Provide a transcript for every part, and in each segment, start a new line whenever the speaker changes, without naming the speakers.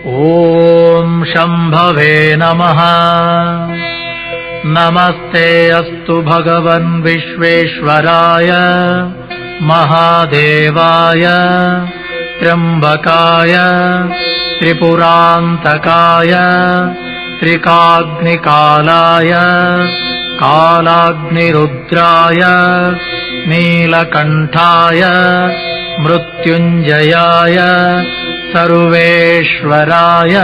ॐ शम्भवे नमः। नमस्ते अस्तु भगवन् विश्वेश्वराय महादेवाय त्र्यम्बकाय त्रिपुरान्तकाय त्रिकाग्निकालाय कालाग्निरुद्राय नीलकण्ठाय मृत्युञ्जयाय सर्वेश्वराय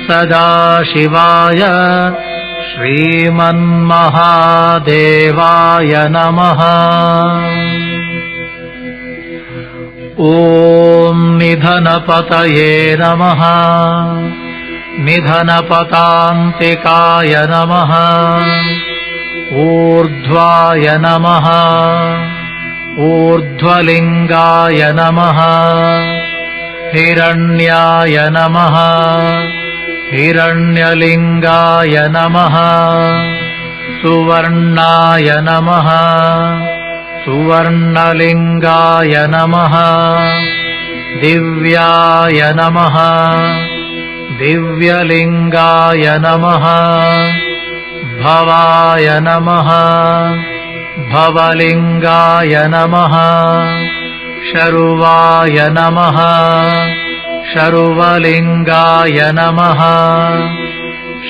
सदाशिवाय श्रीमन्महादेवाय नमः। ॐ निधनपतये नमः। निधनपतान्तिकाय नमः। ऊर्ध्वाय नमः। ऊर्ध्वलिङ्गाय नमः। हिरण्याय नमः। हिरण्यलिङ्गाय नमः। सुवर्णाय नमः। सुवर्णलिङ्गाय नमः। दिव्याय नमः। दिव्यलिङ्गाय नमः। भवाय नमः। भवलिङ्गाय नमः। शर्वाय नमः। शर्वलिङ्गाय नमः।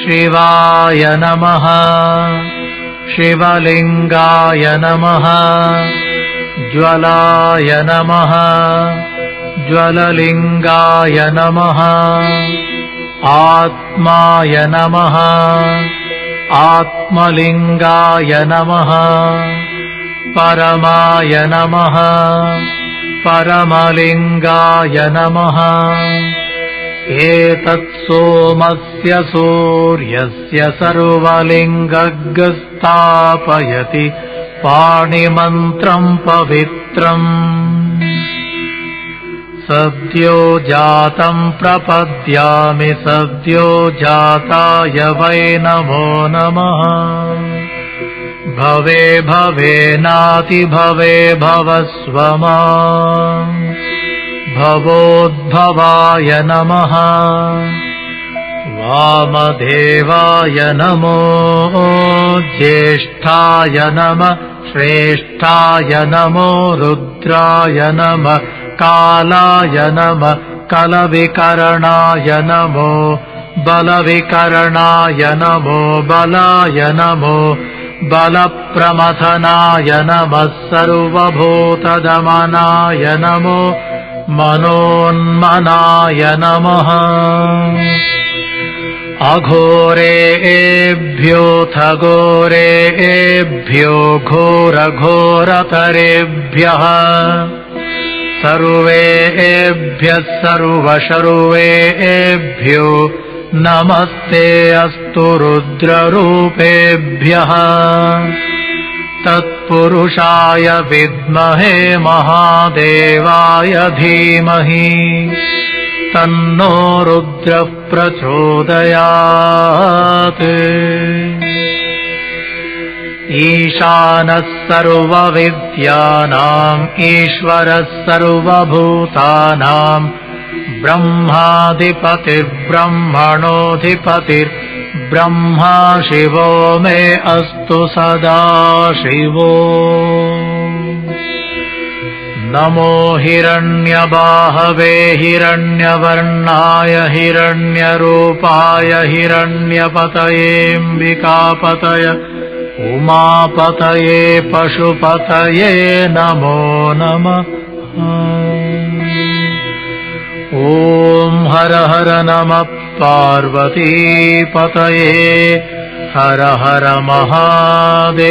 शिवाय नमः। शिवलिङ्गाय नमः। ज्वलाय नमः। ज्वललिङ्गाय नमः। आत्माय नमः। आत्मलिङ्गाय नमः। परमाय नमः। परमलिङ्गाय नमः। एतत् सोमस्य सूर्यस्य सर्वलिङ्गस्थापयति पाणिमन्त्रम् पवित्रम्। सद्यो जातम् प्रपद्यामि सद्यो जाताय वै नमो नमः। भवे भवेनाति भवे भवस्व माम्। भवोद्भवाय नमः। वामदेवाय नमो। ज्येष्ठाय नमः। श्रेष्ठाय नमो। रुद्राय नमः। कालाय नमः। कलविकरणाय नमो। बलविकरणाय नमो। बलाय नमो। बलप्रमथनाय नमः। सर्वभूतदमनाय नमो। मनोन्मनाय नमः। अघोरेभ्योऽथ घोरेभ्यो घोरघोरतरेभ्यः सर्वेभ्यः सर्वशर्वेभ्यो नमस्ते अस्तु रुद्ररूपेभ्यः। तत्पुरुषाय विद्महे महादेवाय धीमहि तन्नो रुद्रः प्रचोदयात्। ईशानः सर्वविद्यानाम् ईश्वरः सर्वभूतानाम् ब्रह्माधिपतिर्ब्रह्मणोऽधिपतिर्ब्रह्मा शिवो मे अस्तु सदा शिवो। नमो हिरण्यबाहवे हिरण्यवर्णाय हिरण्यरूपाय हिरण्यपतयेऽम्बिकापतय उमापतये पशुपतये नमो नमः। ॐ हर हर नमः पार्वतीपतये हर हर महादेव।